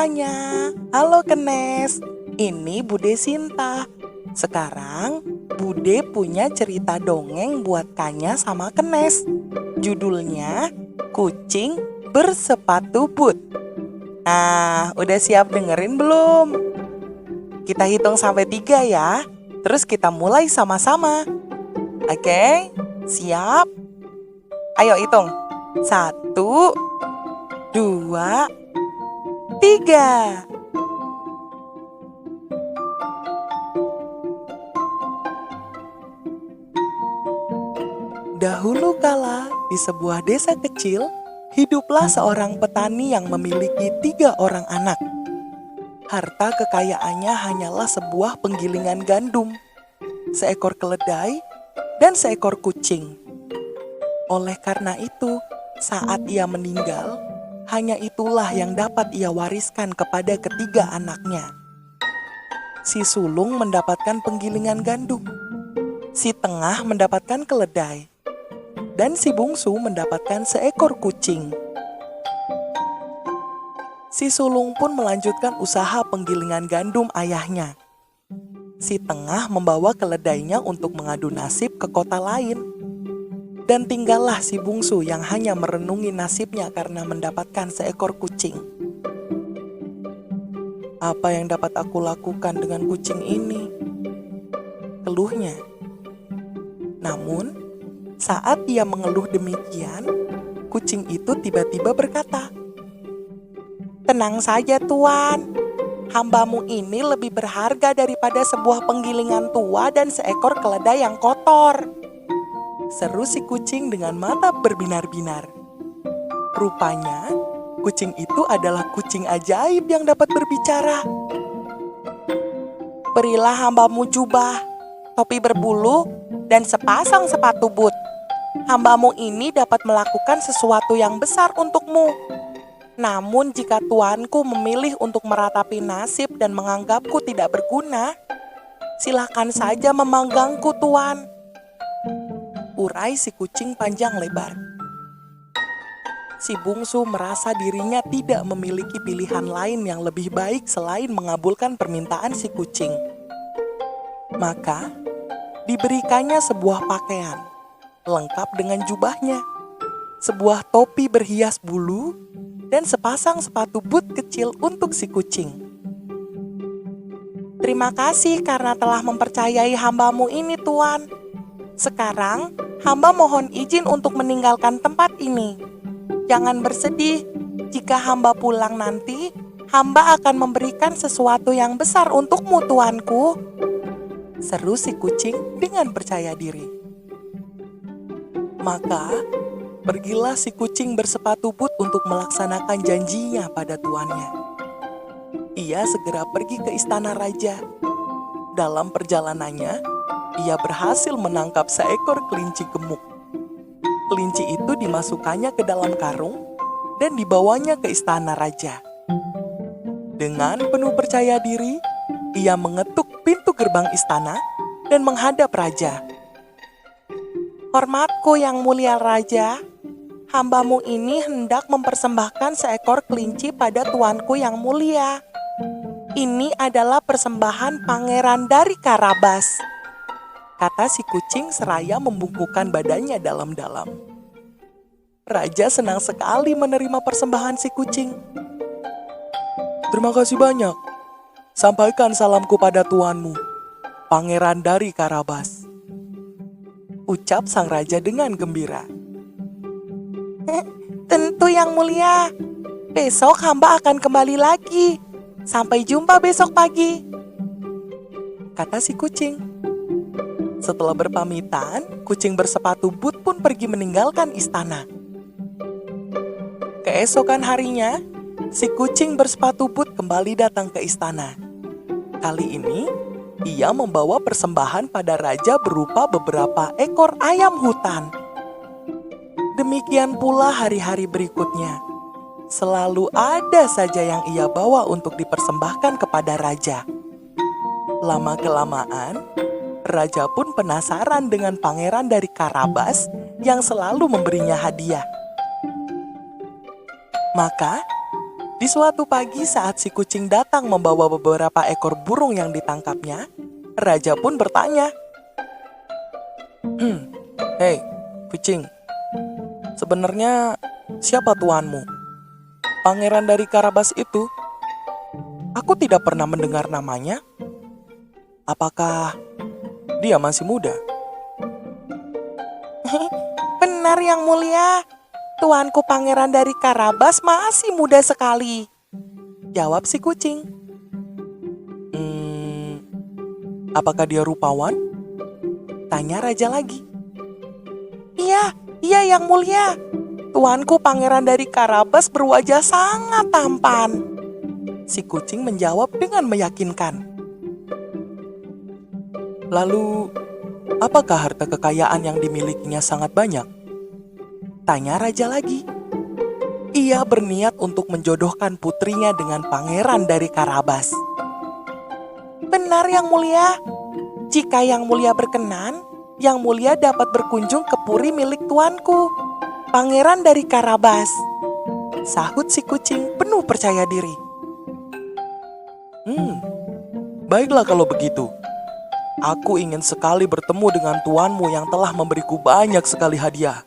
Tanya. Halo Kenes, ini Bude Sinta. Sekarang Bude punya cerita dongeng buat Kanya sama Kenes. Judulnya Kucing Bersepatu Boot. Nah, udah siap dengerin belum? Kita hitung sampai 3 ya. Terus kita mulai sama-sama. Oke, siap? Ayo hitung. 1, 2, 3. Dahulu kala di sebuah desa kecil, hiduplah seorang petani yang memiliki 3 orang anak. Harta kekayaannya hanyalah sebuah penggilingan gandum, seekor keledai, dan seekor kucing. Oleh karena itu, saat ia meninggal, hanya itulah yang dapat ia wariskan kepada ketiga anaknya. Si sulung mendapatkan penggilingan gandum, si tengah mendapatkan keledai, dan si bungsu mendapatkan seekor kucing. Si sulung pun melanjutkan usaha penggilingan gandum ayahnya. Si tengah membawa keledainya untuk mengadu nasib ke kota lain. Dan tinggallah si bungsu yang hanya merenungi nasibnya karena mendapatkan seekor kucing. Apa yang dapat aku lakukan dengan kucing ini? Keluhnya. Namun, saat dia mengeluh demikian, kucing itu tiba-tiba berkata, "Tenang saja Tuan, hambamu ini lebih berharga daripada sebuah penggilingan tua dan seekor keledai yang kotor." Seru si kucing dengan mata berbinar-binar. Rupanya, kucing itu adalah kucing ajaib yang dapat berbicara. "Berilah hambamu jubah, topi berbulu, dan sepasang sepatu boot. Hambamu ini dapat melakukan sesuatu yang besar untukmu. Namun jika tuanku memilih untuk meratapi nasib dan menganggapku tidak berguna, silakan saja memanggangku Tuan," urai si kucing panjang lebar. Si bungsu merasa dirinya tidak memiliki pilihan lain yang lebih baik selain mengabulkan permintaan si kucing. Maka, diberikannya sebuah pakaian, lengkap dengan jubahnya, sebuah topi berhias bulu, dan sepasang sepatu boot kecil untuk si kucing. "Terima kasih karena telah mempercayai hambamu ini, Tuan. Sekarang, hamba mohon izin untuk meninggalkan tempat ini. Jangan bersedih, jika hamba pulang nanti, hamba akan memberikan sesuatu yang besar untukmu, tuanku," seru si kucing dengan percaya diri. Maka, pergilah si kucing bersepatu boot untuk melaksanakan janjinya pada tuannya. Ia segera pergi ke istana raja. Dalam perjalanannya, ia berhasil menangkap seekor kelinci gemuk. Kelinci itu dimasukkannya ke dalam karung dan dibawanya ke istana raja. Dengan penuh percaya diri, ia mengetuk pintu gerbang istana dan menghadap raja. "Hormatku yang mulia raja, hambamu ini hendak mempersembahkan seekor kelinci pada tuanku yang mulia. Ini adalah persembahan pangeran dari Karabas," kata si kucing seraya membungkukkan badannya dalam-dalam. Raja senang sekali menerima persembahan si kucing. "Terima kasih banyak. Sampaikan salamku pada tuanmu, pangeran dari Karabas," ucap sang raja dengan gembira. "Tentu yang mulia. Besok hamba akan kembali lagi. Sampai jumpa besok pagi," kata si kucing. Setelah berpamitan, kucing bersepatu boot pun pergi meninggalkan istana. Keesokan harinya, si kucing bersepatu boot kembali datang ke istana. Kali ini, ia membawa persembahan pada raja berupa beberapa ekor ayam hutan. Demikian pula hari-hari berikutnya. Selalu ada saja yang ia bawa untuk dipersembahkan kepada raja. Lama-kelamaan, raja pun penasaran dengan pangeran dari Karabas yang selalu memberinya hadiah. Maka, Di suatu pagi saat si kucing datang membawa beberapa ekor burung yang ditangkapnya, raja pun bertanya, "Hei, kucing, sebenarnya siapa tuanmu? Pangeran dari Karabas itu? Aku tidak pernah mendengar namanya. Apakah dia masih muda?" "Benar yang mulia, tuanku pangeran dari Karabas masih muda sekali," jawab si kucing. Apakah dia rupawan?" tanya raja lagi. Iya yang mulia. Tuanku pangeran dari Karabas berwajah sangat tampan," si kucing menjawab dengan meyakinkan. "Lalu, apakah harta kekayaan yang dimilikinya sangat banyak?" tanya raja lagi. Ia berniat untuk menjodohkan putrinya dengan pangeran dari Karabas. "Benar yang mulia. Jika yang mulia berkenan, yang mulia dapat berkunjung ke puri milik tuanku, pangeran dari Karabas," sahut si kucing penuh percaya diri. Baiklah kalau begitu. Aku ingin sekali bertemu dengan tuanmu yang telah memberiku banyak sekali hadiah,"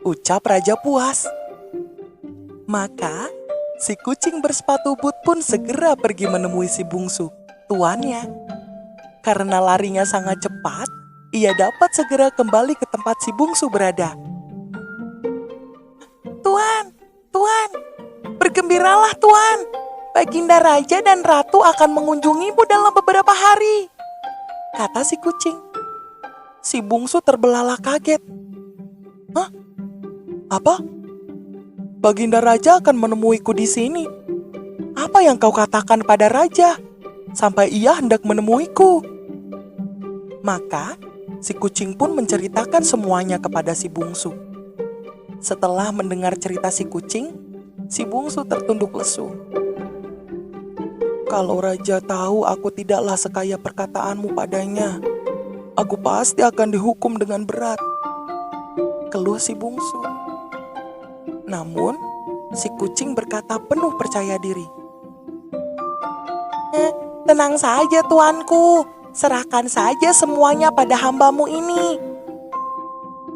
ucap raja puas. Maka, si kucing bersepatu but pun segera pergi menemui si bungsu, tuannya. Karena larinya sangat cepat, ia dapat segera kembali ke tempat si bungsu berada. Tuan, bergembiralah Tuan. Baginda Raja dan Ratu akan mengunjungimu dalam beberapa hari, kata si kucing. Si bungsu terbelalak kaget. "Hah? Apa? Baginda Raja akan menemuiku di sini? Apa yang kau katakan pada Raja sampai ia hendak menemuiku?" Maka si kucing pun menceritakan semuanya kepada si bungsu. Setelah mendengar cerita si kucing, si bungsu tertunduk lesu. "Kalau Raja tahu aku tidaklah sekaya perkataanmu padanya, aku pasti akan dihukum dengan berat," keluh si bungsu. Namun, si kucing berkata penuh percaya diri. "Tenang saja tuanku, serahkan saja semuanya pada hambamu ini."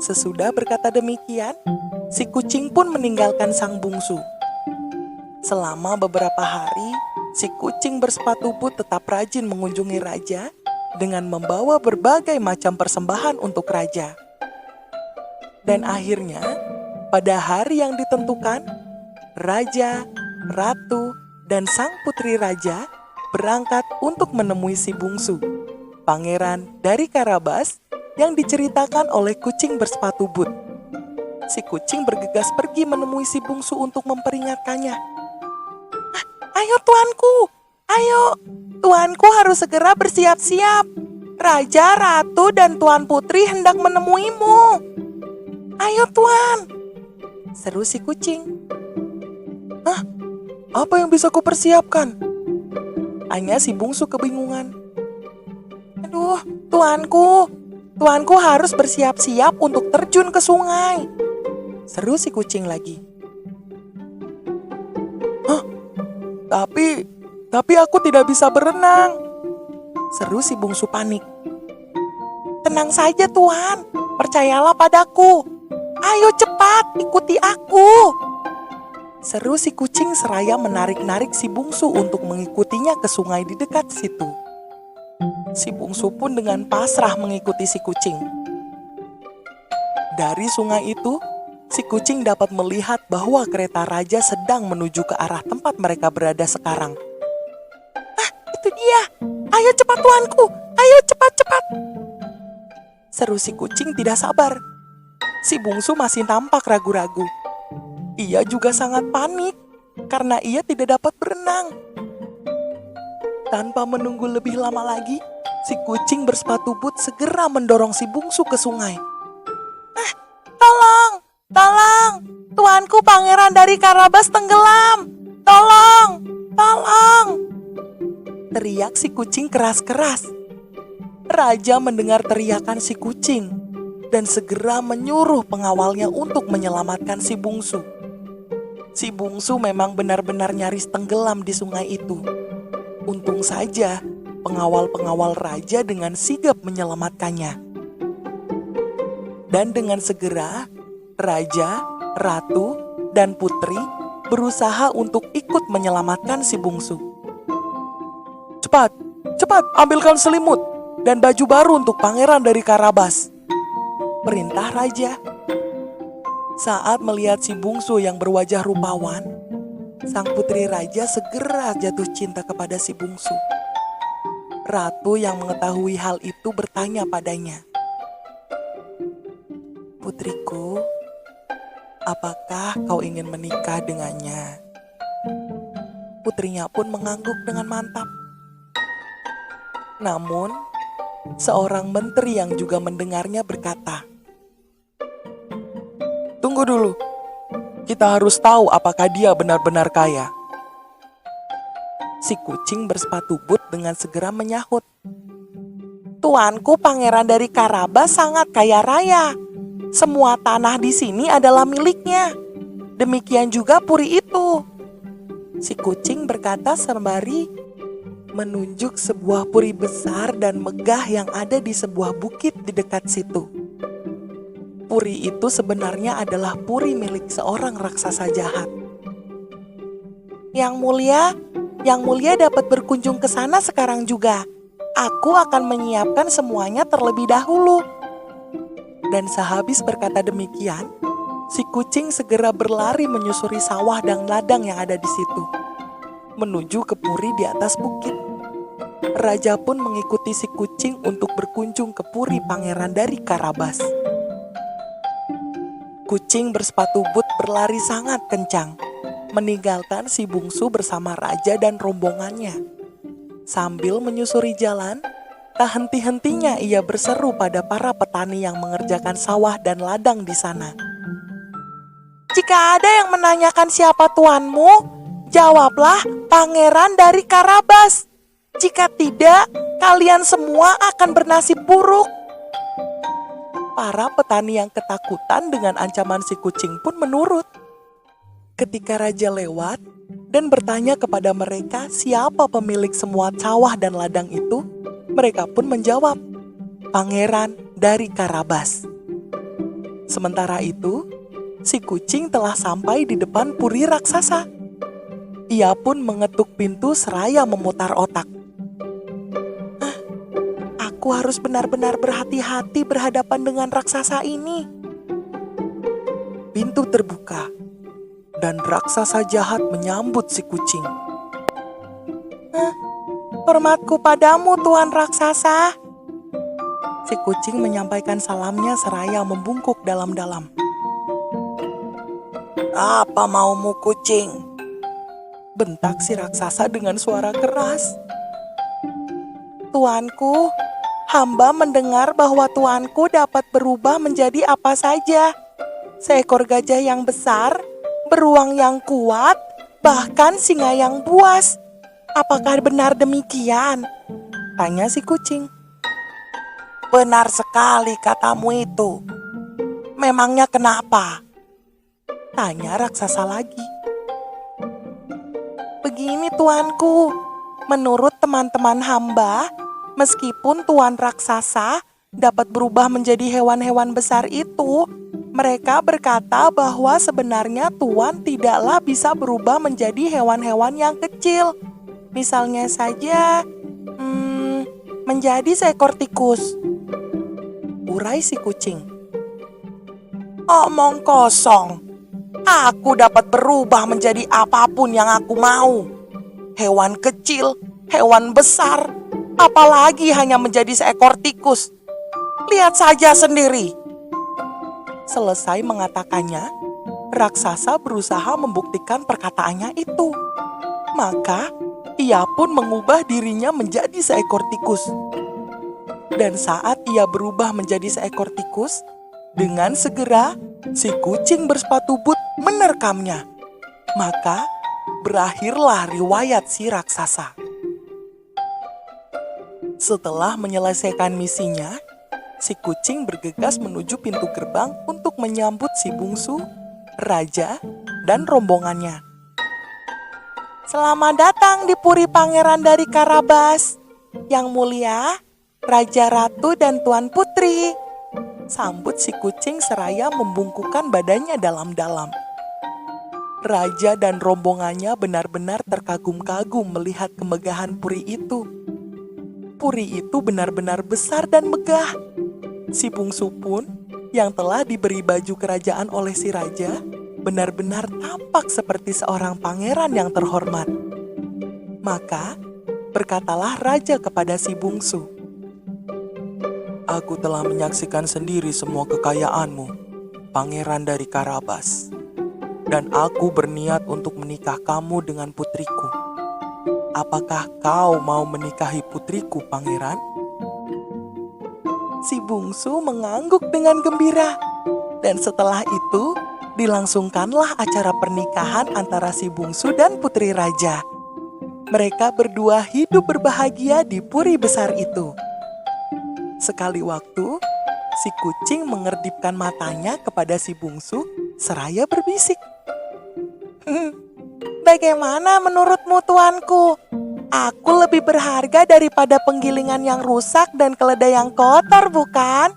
Sesudah berkata demikian, si kucing pun meninggalkan sang bungsu. Selama beberapa hari, si kucing bersepatu but tetap rajin mengunjungi raja dengan membawa berbagai macam persembahan untuk raja. Dan akhirnya, pada hari yang ditentukan, raja, ratu, dan sang putri raja berangkat untuk menemui si bungsu, pangeran dari Karabas yang diceritakan oleh kucing bersepatu but. Si kucing bergegas pergi menemui si bungsu untuk memperingatkannya. "Ayo tuanku, ayo. Tuanku harus segera bersiap-siap. Raja, ratu, dan tuan putri hendak menemuimu. Ayo tuan," seru si kucing. "Hah? Apa yang bisa kupersiapkan?" tanya si bungsu kebingungan. "Aduh, tuanku harus bersiap-siap untuk terjun ke sungai," seru si kucing lagi. "Hah? Tapi aku tidak bisa berenang," seru si bungsu panik. "Tenang saja tuan, percayalah padaku. Ayo cepat, ikuti aku," seru si kucing seraya menarik-narik si bungsu untuk mengikutinya ke sungai di dekat situ. Si bungsu pun dengan pasrah mengikuti si kucing. Dari sungai itu, si kucing dapat melihat bahwa kereta raja sedang menuju ke arah tempat mereka berada sekarang. "Itu dia! Ayo cepat tuanku! Ayo cepat-cepat!" seru si kucing tidak sabar. Si bungsu masih tampak ragu-ragu. Ia juga sangat panik karena ia tidak dapat berenang. Tanpa menunggu lebih lama lagi, si kucing bersepatu but segera mendorong si bungsu ke sungai. Tolong! Tolong! Tuanku pangeran dari Karabas tenggelam! Tolong! Tolong!" teriak si kucing keras-keras. Raja mendengar teriakan si kucing dan segera menyuruh pengawalnya untuk menyelamatkan si bungsu. Si bungsu memang benar-benar nyaris tenggelam di sungai itu. Untung saja pengawal-pengawal raja dengan sigap menyelamatkannya. Dan dengan segera, raja, ratu, dan putri berusaha untuk ikut menyelamatkan si bungsu. Cepat, cepat ambilkan selimut dan baju baru untuk pangeran dari Karabas, perintah raja. Saat melihat si bungsu yang berwajah rupawan, sang putri raja segera jatuh cinta kepada si bungsu. Ratu yang mengetahui hal itu bertanya padanya, "Putriku, apakah kau ingin menikah dengannya?" Putrinya pun mengangguk dengan mantap. Namun, seorang menteri yang juga mendengarnya berkata, "Tunggu dulu, kita harus tahu apakah dia benar-benar kaya." Si kucing bersepatu but dengan segera menyahut, "Tuanku pangeran dari Karabas sangat kaya raya. Semua tanah di sini adalah miliknya. Demikian juga puri itu." Si kucing berkata sembari menunjuk sebuah puri besar dan megah yang ada di sebuah bukit di dekat situ. Puri itu sebenarnya adalah puri milik seorang raksasa jahat. Yang mulia dapat berkunjung ke sana sekarang juga. Aku akan menyiapkan semuanya terlebih dahulu." Dan sehabis berkata demikian, si kucing segera berlari menyusuri sawah dan ladang yang ada di situ, menuju ke puri di atas bukit. Raja pun mengikuti si kucing untuk berkunjung ke puri pangeran dari Karabas. Kucing bersepatu but berlari sangat kencang, meninggalkan si bungsu bersama raja dan rombongannya. Sambil menyusuri jalan, tak henti-hentinya ia berseru pada para petani yang mengerjakan sawah dan ladang di sana. "Jika ada yang menanyakan siapa tuanmu, jawablah pangeran dari Karabas. Jika tidak, kalian semua akan bernasib buruk." Para petani yang ketakutan dengan ancaman si kucing pun menurut. Ketika raja lewat dan bertanya kepada mereka siapa pemilik semua sawah dan ladang itu, mereka pun menjawab, "Pangeran dari Karabas." Sementara itu, si kucing telah sampai di depan puri raksasa. Ia pun mengetuk pintu seraya memutar otak. Aku harus benar-benar berhati-hati berhadapan dengan raksasa ini. Pintu terbuka, dan raksasa jahat menyambut si kucing. "Hormatku padamu, Tuan Raksasa." Si kucing menyampaikan salamnya seraya membungkuk dalam-dalam. "Apa maumu, kucing?" bentak si raksasa dengan suara keras. "Tuanku, hamba mendengar bahwa tuanku dapat berubah menjadi apa saja. Seekor gajah yang besar, beruang yang kuat, bahkan singa yang buas. Apakah benar demikian?" tanya si kucing. "Benar sekali katamu itu. Memangnya kenapa?" tanya raksasa lagi. "Begini tuanku, menurut teman-teman hamba, meskipun tuan raksasa dapat berubah menjadi hewan-hewan besar itu, mereka berkata bahwa sebenarnya tuan tidaklah bisa berubah menjadi hewan-hewan yang kecil. Misalnya saja, menjadi seekor tikus," urai si kucing. "Omong kosong. Aku dapat berubah menjadi apapun yang aku mau. Hewan kecil, hewan besar, apalagi hanya menjadi seekor tikus. Lihat saja sendiri." Selesai mengatakannya, raksasa berusaha membuktikan perkataannya itu. Maka, ia pun mengubah dirinya menjadi seekor tikus. Dan saat ia berubah menjadi seekor tikus, dengan segera si kucing bersepatu but menerkamnya. Maka, berakhirlah riwayat si raksasa. Setelah menyelesaikan misinya, si kucing bergegas menuju pintu gerbang untuk menyambut si bungsu, raja, dan rombongannya. "Selamat datang di Puri Pangeran dari Karabas. Yang mulia, Raja Ratu dan Tuan Putri," sambut si kucing seraya membungkukkan badannya dalam-dalam. Raja dan rombongannya benar-benar terkagum-kagum melihat kemegahan puri itu. Puri itu benar-benar besar dan megah. Si bungsu pun, yang telah diberi baju kerajaan oleh si raja, benar-benar tampak seperti seorang pangeran yang terhormat. Maka, berkatalah raja kepada si bungsu, "Aku telah menyaksikan sendiri semua kekayaanmu, pangeran dari Karabas. Dan aku berniat untuk menikah kamu dengan putriku. Apakah kau mau menikahi putriku, pangeran?" Si bungsu mengangguk dengan gembira. Dan setelah itu, dilangsungkanlah acara pernikahan antara si bungsu dan putri raja. Mereka berdua hidup berbahagia di puri besar itu. Sekali waktu, si kucing mengerdipkan matanya kepada si bungsu seraya berbisik, "Bagaimana menurutmu, tuanku? Aku lebih berharga daripada penggilingan yang rusak dan keledai yang kotor, bukan?"